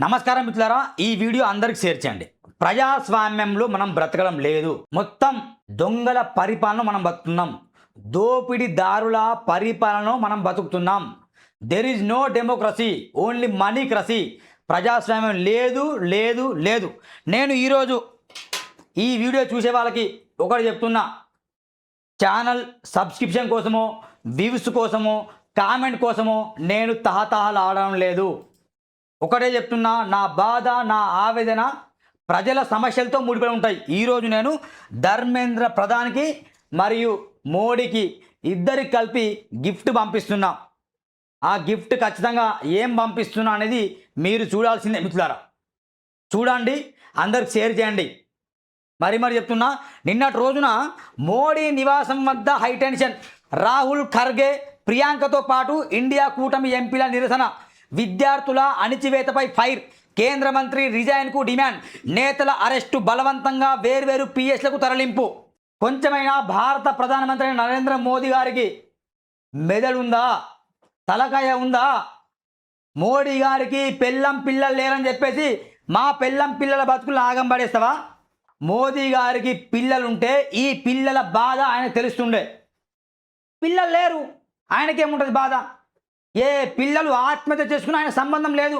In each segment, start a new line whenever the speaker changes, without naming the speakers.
నమస్కారం మిత్రులారా, ఈ వీడియో అందరికి షేర్ చేయండి. ప్రజాస్వామ్యంలో మనం బ్రతకడం లేదు. మొత్తం దొంగల పరిపాలన మనం బతుకుతున్నాం. దోపిడీదారుల పరిపాలన మనం బతుకుతున్నాం. There is no democracy, only moneycracy. ప్రజాస్వామ్యం లేదు లేదు లేదు. నేను ఈరోజు ఈ వీడియో చూసే వాళ్ళకి ఒకటి చెప్తున్నా, ఛానల్ సబ్స్క్రిప్షన్ కోసమో, వ్యూస్ కోసమో, కామెంట్ కోసమో నేను తహతహలాడడం లేదు. ఒకటే చెప్తున్నా, నా బాధ, నా ఆవేదన ప్రజల సమస్యలతో ముడిపడి ఉంటాయి. ఈరోజు నేను ధర్మేంద్ర ప్రధాన్కి మరియు మోడీకి ఇద్దరికి కలిపి గిఫ్ట్ పంపిస్తున్నా. ఆ గిఫ్ట్ ఖచ్చితంగా ఏం పంపిస్తున్నా అనేది మీరు చూడాల్సిందే మిత్రులారా. చూడండి, అందరికి షేర్ చేయండి. మరి చెప్తున్నా, నిన్నటి రోజున మోడీ నివాసం వద్ద హైటెన్షన్. రాహుల్ ఖర్గే, ప్రియాంకతో పాటు ఇండియా కూటమి ఎంపీల నిరసన. విద్యార్థుల అణిచివేతపై ఫైర్. కేంద్ర మంత్రి రిజైన్కు డిమాండ్. నేతల అరెస్టు, బలవంతంగా వేర్వేరు పిఎస్లకు తరలింపు. కొంచెమైనా భారత ప్రధానమంత్రి నరేంద్ర మోదీ గారికి మెదడుందా, తలకాయ ఉందా? మోడీ గారికి పెళ్ళం పిల్లలు లేరని చెప్పేసి మా పెళ్ళం పిల్లల బతుకులు ఆగం పడేస్తావా? మోదీ గారికి పిల్లలుంటే ఈ పిల్లల బాధ ఆయన తెలుస్తుండే. పిల్లలు లేరు, ఆయనకేముంటుంది బాధ? ఏ పిల్లలు ఆత్మహత్య చేసుకుని ఆయన సంబంధం లేదు,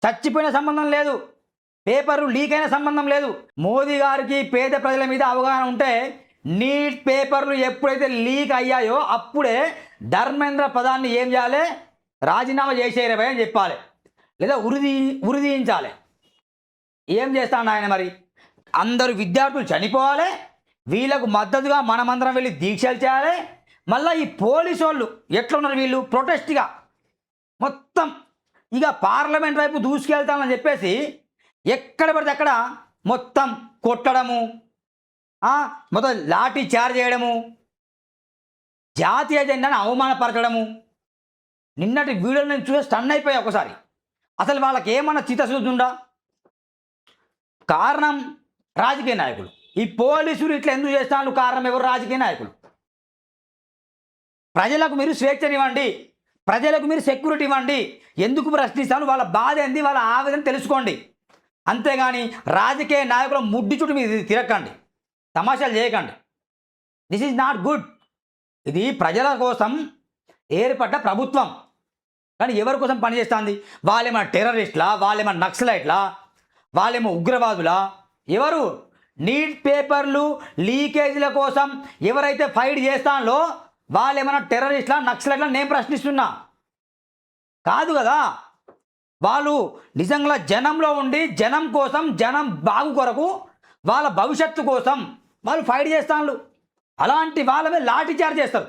చచ్చిపోయిన సంబంధం లేదు, పేపర్లు లీక్ అయిన సంబంధం లేదు. మోదీ గారికి పేద ప్రజల మీద అవగాహన ఉంటే నీట్ పేపర్లు ఎప్పుడైతే లీక్ అయ్యాయో అప్పుడే ధర్మేంద్ర ప్రధాన్ని ఏం చేయాలి? రాజీనామా చేసేయరే అని చెప్పాలి, లేదా ఉరిదీయించాలి. ఏం చేస్తాడు ఆయన? మరి అందరూ విద్యార్థులు చనిపోవాలి, వీళ్ళకు మద్దతుగా మనమందరం వెళ్ళి దీక్షలు చేయాలి. మళ్ళీ ఈ పోలీసు వాళ్ళు ఎట్లున్నారు? వీళ్ళు ప్రొటెస్ట్గా మొత్తం ఇక పార్లమెంట్ వైపు దూసుకెళ్తామని చెప్పేసి ఎక్కడ పడితే అక్కడ మొత్తం కొట్టడము, మొత్తం లాఠీ చార్జ్ చేయడము, జాతీయ జెండాను అవమానపరచడము. నిన్నటి వీడియోలు నేను చూసి స్టన్ అయిపోయా ఒకసారి. అసలు వాళ్ళకి ఏమన్నా చిత్తశుద్ధి ఉందా? కారణం రాజకీయ నాయకులు. ఈ పోలీసులు ఇట్లా ఎందుకు చేస్తాను? కారణం ఎవరు? రాజకీయ నాయకులు. ప్రజలకు మీరు స్వేచ్ఛనివ్వండి, ప్రజలకు మీరు సెక్యూరిటీ ఇవ్వండి. ఎందుకు ప్రశ్నిస్తాను? వాళ్ళ బాధ ఏంది, వాళ్ళ ఆవేదన తెలుసుకోండి. అంతేగాని రాజకీయ నాయకుల ముడ్డి చుట్టూ మీరు తిరగండి, తమాషాలు చేయకండి. This is not good. ఇది ప్రజల కోసం ఏర్పడ్డ ప్రభుత్వం, కానీ ఎవరి కోసం పనిచేస్తుంది? వాళ్ళేమన్నా టెర్రరిస్టులా? వాళ్ళేమన్నా నక్సలైట్లా? వాళ్ళేమో ఉగ్రవాదులా? ఎవరు? నీట్ పేపర్లు లీకేజీల కోసం ఎవరైతే ఫైట్ చేస్తానో వాళ్ళేమన్నా టెర్రరిస్ట్లా, నక్సలైట్లా? నేను ప్రశ్నిస్తున్నా. కాదు కదా. వాళ్ళు నిజంగా జనంలో ఉండి జనం కోసం, జనం బాగు కొరకు, వాళ్ళ భవిష్యత్తు కోసం వాళ్ళు ఫైట్ చేస్తాను. అలాంటి వాళ్ళమే లాఠీ చార్జ్ చేస్తారు.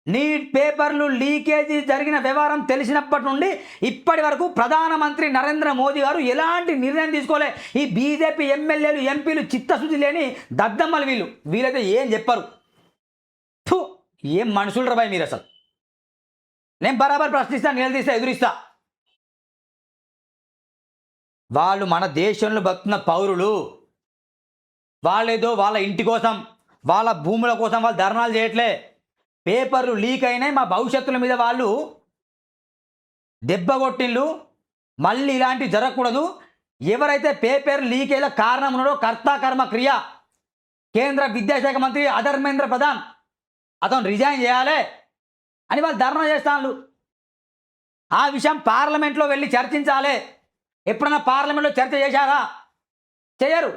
నీట్ పేపర్లు లీకేజీ జరిగిన వ్యవహారం తెలిసినప్పటి నుండి ఇప్పటి వరకు ప్రధానమంత్రి నరేంద్ర మోదీ గారు ఎలాంటి నిర్ణయం తీసుకోలే. ఈ బీజేపీ ఎమ్మెల్యేలు, ఎంపీలు చిత్తశుద్ధి లేని దద్దమ్మలు వీళ్ళైతే ఏం చెప్పరు. ఏం మనుషులు రాబాయి మీరు అసలు. నేను బరాబర్ ప్రశ్నిస్తాను, నిలదీస్తా, ఎదురిస్తా. వాళ్ళు మన దేశంలో బతుకున్న పౌరులు. వాళ్ళేదో వాళ్ళ ఇంటి కోసం, వాళ్ళ భూముల కోసం వాళ్ళు ధర్నాలు చేయట్లే. పేపర్లు లీక్ అయినాయి, మా భవిష్యత్తుల మీద వాళ్ళు దెబ్బ కొట్టిళ్ళు. మళ్ళీ ఇలాంటివి జరగకూడదు. ఎవరైతే పేపర్ లీక్ అయ్యేలా కారణం ఉన్నాడో కర్త కర్మ క్రియ కేంద్ర విద్యాశాఖ మంత్రి ధర్మేంద్ర ప్రధాన్, అతను రిజైన్ చేయాలి అని వాళ్ళు ధర్నా చేస్తాను. ఆ విషయం పార్లమెంట్లో వెళ్ళి చర్చించాలి. ఎప్పుడన్నా పార్లమెంట్లో చర్చ చేశారా? చేయరు.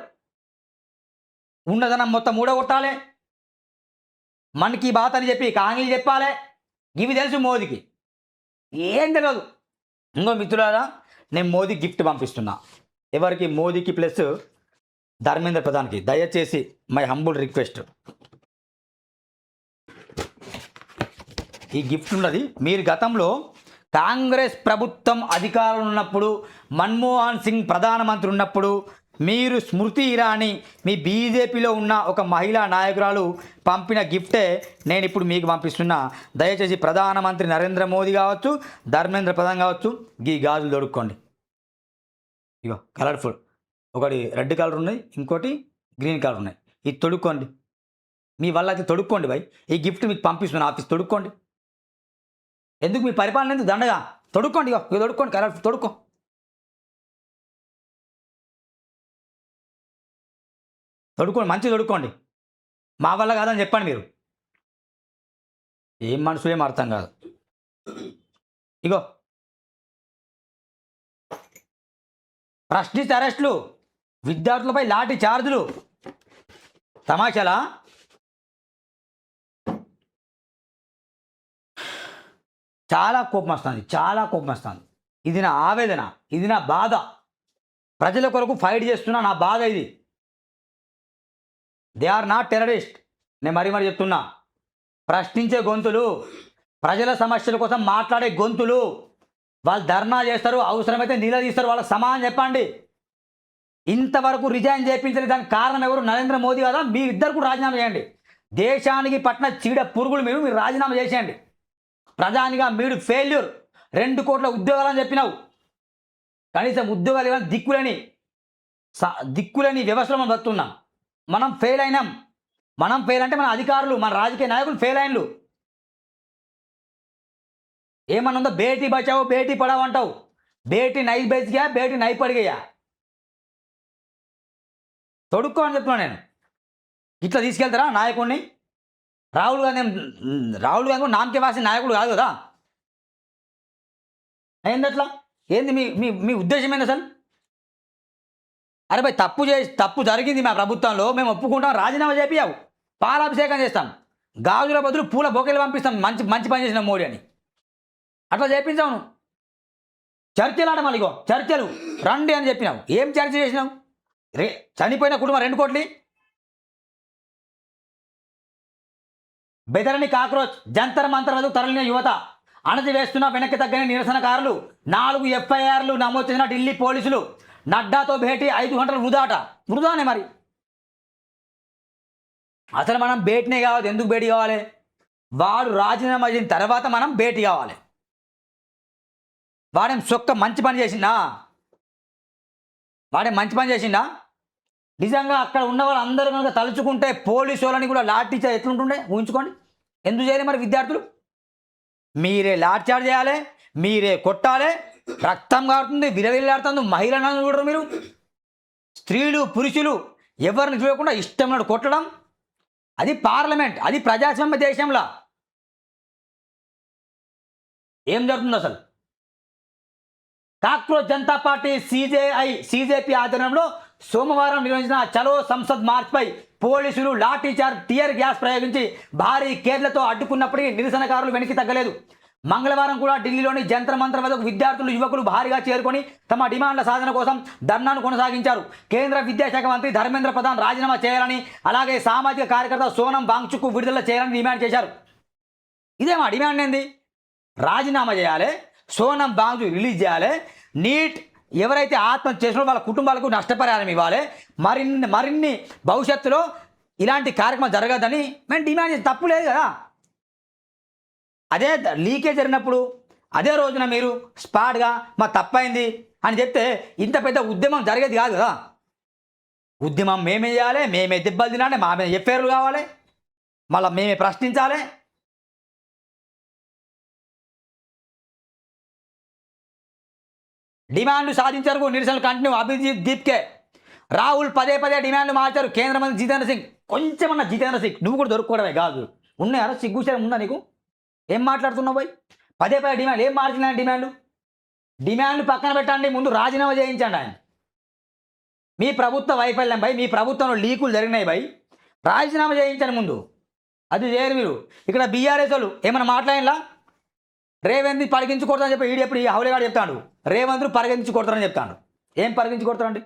ఉన్నదనం మొత్తం ఊడగొట్టాలి, మనకి బాత్ అని చెప్పి కాంగ్లీలు చెప్పాలి. ఇవి తెలుసు మోదీకి, ఏం తెలియదు. ఇంకో మిత్రులారా, నేను మోదీ గిఫ్ట్ పంపిస్తున్నా. ఎవరికి? మోదీకి ప్లస్ ధర్మేంద్ర ప్రధాన్కి. దయచేసి మై హంబుల్ రిక్వెస్ట్, ఈ గిఫ్ట్ ఉన్నది. మీరు గతంలో కాంగ్రెస్ ప్రభుత్వం అధికారంలో ఉన్నప్పుడు, మన్మోహన్ సింగ్ ప్రధానమంత్రి ఉన్నప్పుడు, మీరు స్మృతి ఇరానీ, మీ బీజేపీలో ఉన్న ఒక మహిళా నాయకురాలు పంపిన గిఫ్టే నేను ఇప్పుడు మీకు పంపిస్తున్నా. దయచేసి ప్రధానమంత్రి నరేంద్ర మోదీ కావచ్చు, ధర్మేంద్ర ప్రధాన్ కావచ్చు, ఈ గాజులు దొడుక్కోండి. ఇగో కలర్ఫుల్, ఒకటి రెడ్ కలర్ ఉన్నాయి, ఇంకోటి గ్రీన్ కలర్ ఉన్నాయి. ఇది తొడుక్కోండి. మీ వల్ల అయితే తొడుక్కోండి భయ్. ఈ గిఫ్ట్ మీకు పంపిస్తున్నా, ఆఫీస్ తొడుక్కోండి. ఎందుకు? మీ పరిపాలన ఎందుకు దండగా? తొడుక్కోండి, ఇక తొడుక్కోండి, కరెక్ట్ తొడుక్కో. తొడుక్కోండి, మంచిగా తొడుక్కోండి. మా వల్ల కాదని చెప్పండి మీరు. ఏం మనుషులు ఏం అర్థం కాదు. ఇగో ప్రశ్నిస్తే అరెస్టులు, విద్యార్థులపై లాఠీ చార్జులు. తమాషాలా? చాలా కోపం వస్తుంది, చాలా కోపం వస్తుంది. ఇది నా ఆవేదన, ఇది నా బాధ. ప్రజల కొరకు ఫైట్ చేస్తున్నా, నా బాధ ఇది. They are not terrorist. నేను మరీ చెప్తున్నా. ప్రశ్నించే గొంతులు, ప్రజల సమస్యల కోసం మాట్లాడే గొంతులు, వాళ్ళు ధర్నా చేస్తారు, అవసరమైతే నిలదీస్తారు. వాళ్ళకి సమాధానం చెప్పండి. ఇంతవరకు రిజైన్ చేయించలేదు, దానికి కారణం ఎవరు? నరేంద్ర మోదీ కదా. మీ ఇద్దరు కూడా రాజీనామా చేయండి. దేశానికి పట్టిన చీడ పురుగులు మీరు రాజీనామా చేసేయండి. ప్రధానిగా మీరు ఫెయిల్యూర్. 2 కోట్ల ఉద్యోగాలని చెప్పినావు, కనీసం ఉద్యోగాలు ఇవ్వని దిక్కులేని వ్యవస్థలో మనం బతున్నాం. మనం ఫెయిల్ అయినాం. మనం ఫెయిల్ అంటే మన అధికారులు, మన రాజకీయ నాయకులు ఫెయిల్ అయినలు. ఏమన్నా ఉందో బేటీ బచావో బేటీ పడావో అంటావు. బేటీ నై బెచ్ గయా, బేటీ నై పడి గయా. తొడుక్కో అని చెప్తున్నాను నేను. ఇట్లా తీసుకెళ్తారా నాయకుడిని? రాహుల్ గాంధీ నామకే వాసి నాయకుడు కాదు కదా. ఏంది అట్లా? ఏంది మీ మీ మీ ఉద్దేశం ఏంది అసలు? అరే భయ్, తప్పు జరిగింది మా ప్రభుత్వంలో, మేము ఒప్పుకుంటాం, రాజీనామా చేపియావు, పాలాభిషేకం చేస్తాం, గాజుల బదులు పూల బొకేలు పంపిస్తాం, మంచి పని చేసిన మోడీ అని. అట్లా చేపించావు. చర్చలు ఆడ మళ్ళీ చర్చలు రండి అని చెప్పినావు. ఏం చర్చ చేసినావు? చనిపోయిన కుటుంబం 2 కోట్లు. బెదరని కాక్రోచ్, జంతర్ మంతర్ వద్దకు తరలిన యువత, అణచివేస్తున్న వెనక్కి తగ్గని నిరసనకారులు, 4 ఎఫ్ఐఆర్లు నమోదు చేసిన ఢిల్లీ పోలీసులు, నడ్డాతో భేటీ 5 గంటలు వృధానే. మరి అసలు మనం భేటీనే కావాలి. ఎందుకు భేటీ కావాలి? వాడు రాజీనామా చేసిన తర్వాత మనం భేటీ కావాలి. వాడేం మంచి పని చేసిందా? నిజంగా అక్కడ ఉన్న వాళ్ళు అందరూ కనుక తలుచుకుంటే పోలీసు వాళ్ళని కూడా లాఠీ చార్జ్ ఎట్లుంటుండే ఊహించుకోండి. ఎందుకు చేయాలి మరి విద్యార్థులు? మీరే లాఠీ చార్జ్ చేయాలి, మీరే కొట్టాలి, రక్తం కారుతుంది, విలవిల్లాడుతుంది. మహిళలను చూడరు మీరు. స్త్రీలు పురుషులు ఎవరిని చూడకుండా ఇష్టం కొట్టడం. అది పార్లమెంట్, అది ప్రజాస్వామ్య దేశంలో. ఏం జరుగుతుంది అసలు? కాక్రోచ్ జనతా పార్టీ సిజేపీ ఆధ్వర్యంలో సోమవారం నిర్వహించిన చలో సంసద్ మార్చ్పై పోలీసులు లాఠీచార్జ్, టియర్ గ్యాస్ ప్రయోగించి భారీ కేర్లతో అడ్డుకున్నప్పటికీ నిరసనకారులు వెనక్కి తగ్గలేదు. మంగళవారం కూడా ఢిల్లీలోని జంతర్ మంతర్ వద్దకు విద్యార్థులు, యువకులు భారీగా చేరుకొని తమ డిమాండ్ల సాధన కోసం ధర్నాను కొనసాగించారు. కేంద్ర విద్యాశాఖ మంత్రి ధర్మేంద్ర ప్రధాన్ రాజీనామా చేయాలని, అలాగే సామాజిక కార్యకర్త సోనం వాంగ్చుక్కు విడుదల చేయాలని డిమాండ్ చేశారు. ఇదే మా డిమాండ్. ఏంది? రాజీనామా చేయాలి, సోనం వాంగ్చుక్ రిలీజ్ చేయాలి, నీట్ ఎవరైతే ఆత్మహత్య చేసినో వాళ్ళ కుటుంబాలకు నష్టపరిహారం ఇవ్వాలి, మరిన్ని భవిష్యత్తులో ఇలాంటి కార్యక్రమాలు జరగదని మేము డిమాండ్ చేసి తప్పు లేదు కదా. అదే లీకేజ్ జరిగినప్పుడు అదే రోజున మీరు స్పాట్గా మా తప్పైంది అని చెప్తే ఇంత పెద్ద ఉద్యమం జరిగేది కాదు కదా. ఉద్యమం మేమే చేయాలి, మేమే దెబ్బలు తినాలి, మా మీద ఎఫ్ఐఆర్లు కావాలి, మళ్ళీ మేమే ప్రశ్నించాలి. డిమాండ్లు సాధించారు, నిరసనలు కంటిన్యూ. అభిజిత్ దీప్కే రాహుల్ పదే డిమాండ్లు మార్చారు. కేంద్ర మంత్రి జితేంద్ర సింగ్, కొంచెమన్నా జితేంద్ర సింగ్ నువ్వు కూడా దొరుకుకోవడమే కాదు, ఉన్నాయా సిగ్గుచారం ఉందా నీకు? ఏం మాట్లాడుతున్నావు పోయి? పదే డిమాండ్ ఏం మార్చిన డిమాండ్లు పక్కన పెట్టండి, ముందు రాజీనామా చేయించండి. ఆయన మీ ప్రభుత్వ వైఫల్యం భయ్, మీ ప్రభుత్వంలో లీకులు జరిగినాయి భయ్, రాజీనామా చేయించండి ముందు. అది చేయరు మీరు. ఇక్కడ బీఆర్ఎస్ వాళ్ళు ఏమైనా మాట్లాడినా రేవంత్ పరిగించి కొడతారని చెప్పి ఎప్పుడు ఈ హౌలేగాడు చెప్తాడు. రేవంత్ పరిగించి కొడతారని చెప్తాడు. ఏం పరిగించి కొడతారండి?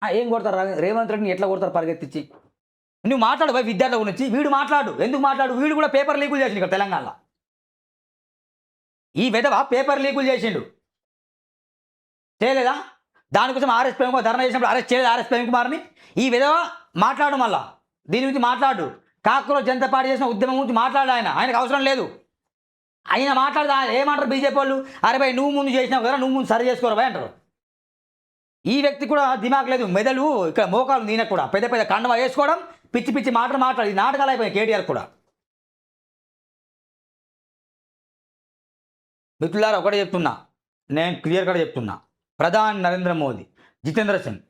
ఏం కొడతారు? రేవంత్ రెడ్డిని ఎట్లా కొడతారు పరిగెత్తించి? నువ్వు మాట్లాడు భయ్ విద్యార్థుల గురించి. వీడు మాట్లాడు, ఎందుకు మాట్లాడు? వీడు కూడా పేపర్ లీకులు చేసిండు ఇక్కడ తెలంగాణలో. ఈ విధవ పేపర్ లీకులు చేసిండు, చేయలేదా? దానికోసం ఆర్ఎస్ ప్రేమ్ కుమార్ ధర్నా చేసినప్పుడు అరెస్ట్ చేయలేదు ఆర్ఎస్ ప్రేమ్ కుమార్ని. ఈ విధవ మాట్లాడు, మళ్ళా దీని గురించి మాట్లాడు. కాక్రోచ్ జనతా పార్టీ చేసిన ఉద్యమం గురించి మాట్లాడు. ఆయనకు అవసరం లేదు. ఆయన మాట్లాడదా? ఏమంటారు బీజేపీ వాళ్ళు? అరే భయ్ నువ్వు ముందు చేసినావు కదా, నువ్వు ముందు సరి చేసుకోరు భయ్ అంటారు. ఈ వ్యక్తి కూడా దిమాగ్ లేదు, మెదలు ఇక్కడ మోకాలు దీనికి కూడా పెద్ద కండవ వేసుకోవడం, పిచ్చి మాటలు మాట్లాడు. ఈ నాటకాలు అయిపోయాయి కేటీఆర్ కూడా. మిత్రులారా ఒకటే చెప్తున్నా, నేను క్లియర్ కట్ చెప్తున్నా, ప్రధాని నరేంద్ర మోదీ, జితేంద్ర సింగ్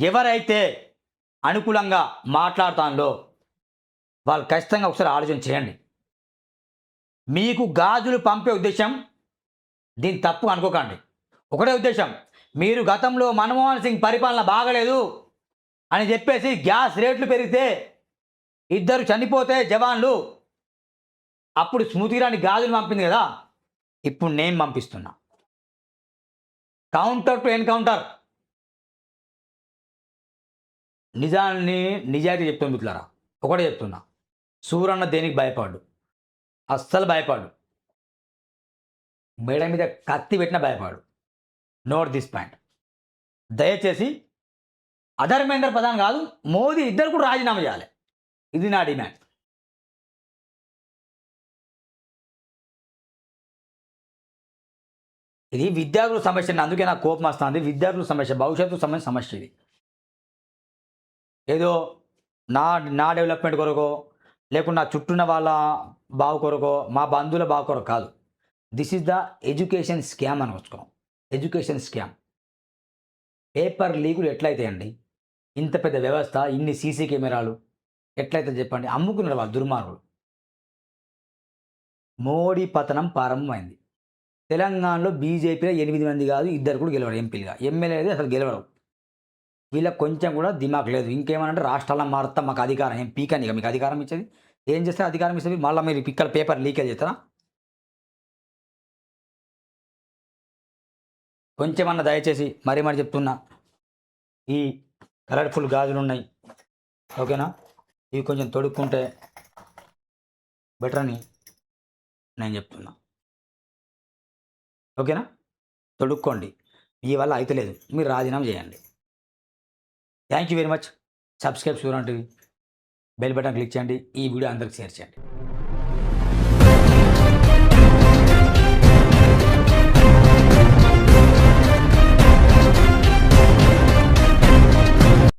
ఎవరైతే అనుకూలంగా మాట్లాడుతానో వాళ్ళు ఖచ్చితంగా ఒకసారి ఆలోచన చేయండి. మీకు గాజులు పంపే ఉద్దేశం దీన్ని తప్పు అనుకోకండి. ఒకటే ఉద్దేశం, మీరు గతంలో మన్మోహన్ సింగ్ పరిపాలన బాగలేదు అని చెప్పేసి గ్యాస్ రేట్లు పెరిగితే 2 చనిపోతే జవాన్లు, అప్పుడు స్మృతి ఇరానీ గాజులు పంపింది కదా, ఇప్పుడు నేను పంపిస్తున్నా. Counter to encounter. నిజాయితీ చెప్తున్నా మిత్రులారా, ఒకటే చెప్తున్నా, సూరన్న దేనికి భయపడు, అస్సలు భయపడు, మేడ మీద కత్తి పెట్టిన భయపడు. Note this point. దయచేసి ధర్మేంద్ర ప్రధాన్ కాదు, మోదీ ఇద్దరు కూడా రాజీనామా చేయాలి. ఇది నా డిమాండ్. ఇది విద్యార్థుల సమస్య, అందుకే నాకు కోపం వస్తుంది. విద్యార్థుల సమస్య, భవిష్యత్తు సమస్య ఇది. ఏదో నా డెవలప్మెంట్ కొరకో, లేకుంటే నా చుట్టూన్న వాళ్ళ బాగు కొరకో, మా బంధువుల బాగు కొరకు కాదు. This is the education scam అని వచ్చుకోం. Education scam. పేపర్ లీకులు ఎట్లయితే అండి, ఇంత పెద్ద వ్యవస్థ, ఇన్ని సీసీ కెమెరాలు ఎట్లయితే చెప్పండి, అమ్ముకున్నారు వాళ్ళు దుర్మార్గులు. మోడీ పతనం ప్రారంభమైంది. తెలంగాణలో బీజేపీలో 8 మంది కాదు, 2 కూడా గెలవరు ఎంపీలుగా. ఎమ్మెల్యే అయితే అసలు గెలవరు. వీళ్ళకి కొంచెం కూడా దిమాక్ లేదు. ఇంకేమనంటే రాష్ట్రాలను మారుతా, మాకు అధికారం ఏం పీకండి, మీకు అధికారం ఇచ్చేది ఏం చేస్తే అధికారం ఇస్తుంది, మళ్ళీ మీరు పిక్కల పేపర్ లీకేజ్ చేస్తారా? కొంచెమన్నా దయచేసి మరీ చెప్తున్నా, ఈ కలర్ఫుల్ గాజులు ఉన్నాయి, ఓకేనా, ఇవి కొంచెం తొడుక్కుంటే బెటర్ అని నేను చెప్తున్నా. ఓకేనా, తొడుక్కోండి. మీ వల్ల అయితే లేదు, మీరు రాజీనామా చేయండి. Thank you very much. Subscribe చూడండి, బెల్ బటన్ క్లిక్ చేయండి, ఈ వీడియో అందరికి షేర్ చేయండి.